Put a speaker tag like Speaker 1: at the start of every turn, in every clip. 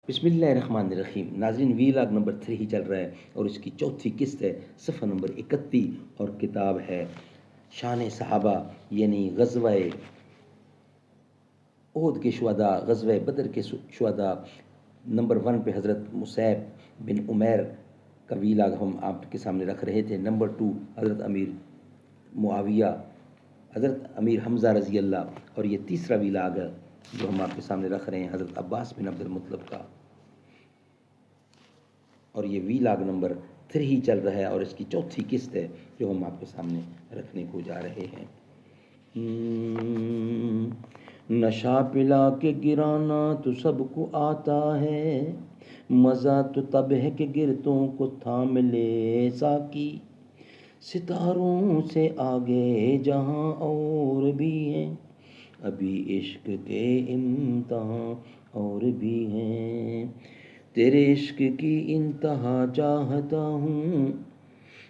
Speaker 1: بسم اللہ الرحمن الرحیم. ناظرین، ویلاگ نمبر 3 ہی چل رہا ہے اور اس کی چوتھی قسط ہے، صفحہ نمبر 31، اور کتاب ہے شان صحابہ، یعنی غزوہ احد کے شہداء، غزوہ بدر کے شہداء. نمبر 1 پہ حضرت مصعب بن عمیر کا ویلاگ ہم آپ کے سامنے رکھ رہے تھے. نمبر 2 حضرت امیر معاویہ، حضرت امیر حمزہ رضی اللہ، اور یہ تیسرا ویلاگ ہے جو ہم آپ کے سامنے رکھ رہے ہیں حضرت عباس بن عبد المطلب کا، اور یہ ویلاگ نمبر 3 ہی چل رہا ہے اور اس کی چوتھی قسط ہے جو ہم آپ کے سامنے رکھنے کو جا رہے ہیں. نشہ پلا کے گرانا تو سب کو آتا ہے، مزہ تو تب ہے کہ گرتوں کو تھام لے ساکی. ستاروں سے آگے جہاں اور بھی ہیں، ابھی عشق کے امتحان اور بھی ہیں. تیرے عشق کی انتہا چاہتا ہوں،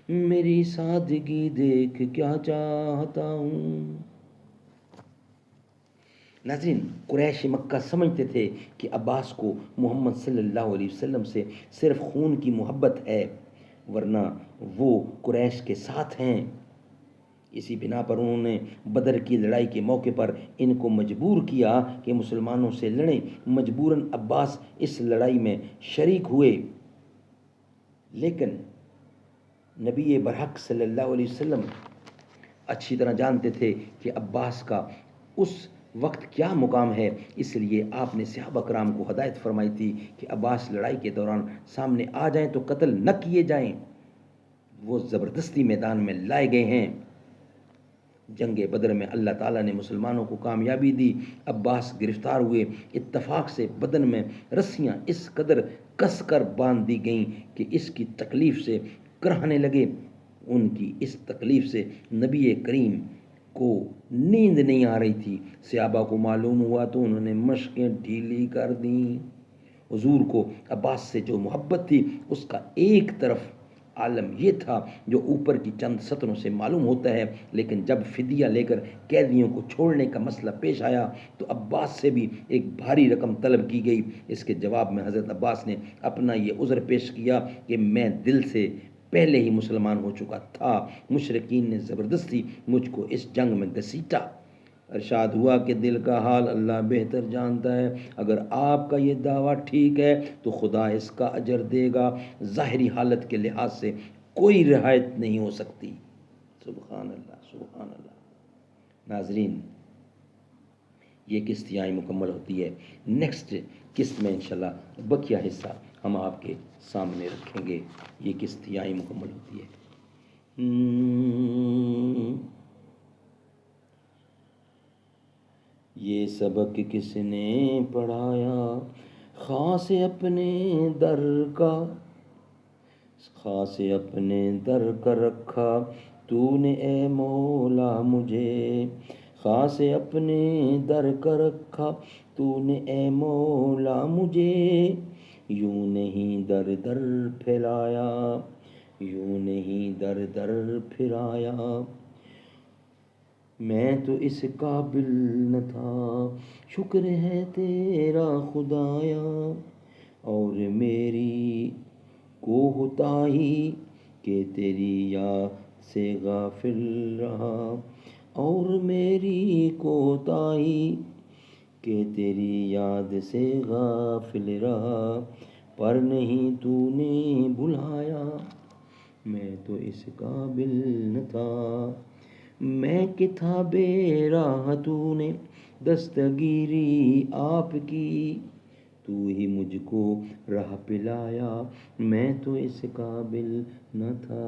Speaker 1: میری سادگی دیکھ کیا چاہتا ہوں. ناظرین، قریش مکہ سمجھتے تھے کہ عباس کو محمد صلی اللہ علیہ وسلم سے صرف خون کی محبت ہے، ورنہ وہ قریش کے ساتھ ہیں. اسی بنا پر انہوں نے بدر کی لڑائی کے موقع پر ان کو مجبور کیا کہ مسلمانوں سے لڑیں. مجبوراً عباس اس لڑائی میں شریک ہوئے، لیکن نبی برحق صلی اللہ علیہ وسلم اچھی طرح جانتے تھے کہ عباس کا اس وقت کیا مقام ہے. اس لیے آپ نے صحابہ کرام کو ہدایت فرمائی تھی کہ عباس لڑائی کے دوران سامنے آ جائیں تو قتل نہ کیے جائیں. وہ زبردستی میدان میں لائے گئے ہیں. جنگ بدر میں اللہ تعالیٰ نے مسلمانوں کو کامیابی دی. عباس گرفتار ہوئے. اتفاق سے بدن میں رسیاں اس قدر کس کر باندھ دی گئیں کہ اس کی تکلیف سے کرہنے لگے. ان کی اس تکلیف سے نبی کریم کو نیند نہیں آ رہی تھی. صحابہ کو معلوم ہوا تو انہوں نے مشقیں ڈھیلی کر دیں. حضور کو عباس سے جو محبت تھی اس کا ایک طرف عالم یہ تھا جو اوپر کی چند سطروں سے معلوم ہوتا ہے، لیکن جب فدیہ لے کر قیدیوں کو چھوڑنے کا مسئلہ پیش آیا تو عباس سے بھی ایک بھاری رقم طلب کی گئی. اس کے جواب میں حضرت عباس نے اپنا یہ عذر پیش کیا کہ میں دل سے پہلے ہی مسلمان ہو چکا تھا. مشرکین نے زبردستی مجھ کو اس جنگ میں گھسیٹا. ارشاد ہوا کہ دل کا حال اللہ بہتر جانتا ہے. اگر آپ کا یہ دعویٰ ٹھیک ہے تو خدا اس کا اجر دے گا. ظاہری حالت کے لحاظ سے کوئی رعایت نہیں ہو سکتی. سبحان اللہ، سبحان اللہ. ناظرین، یہ قسط یہاں مکمل ہوتی ہے. نیکسٹ قسط میں انشاءاللہ بقیہ حصہ ہم آپ کے سامنے رکھیں گے. یہ قسط یہاں مکمل ہوتی ہے. یہ سبق کس نے پڑھایا خاص اپنے در کا، خاص اپنے در کا رکھا تو نے اے مولا مجھے. خاص اپنے در کا رکھا تو نے اے مولا مجھے. یوں نہیں در در پھیلایا، یوں نہیں در در پھرایا. میں تو اس قابل نہ تھا، شکر ہے تیرا خدایا. اور میری کوتاہی کہ تیری یاد سے غافل رہا، اور میری کوتاہی کہ تیری یاد سے غافل رہا. پر نہیں تو نے بلایا، میں تو اس قابل نہ تھا. میں کہ تھا بے راہ تو نے دستگیری آپ کی، تو ہی مجھ کو راہ پلایا. میں تو اس قابل نہ تھا.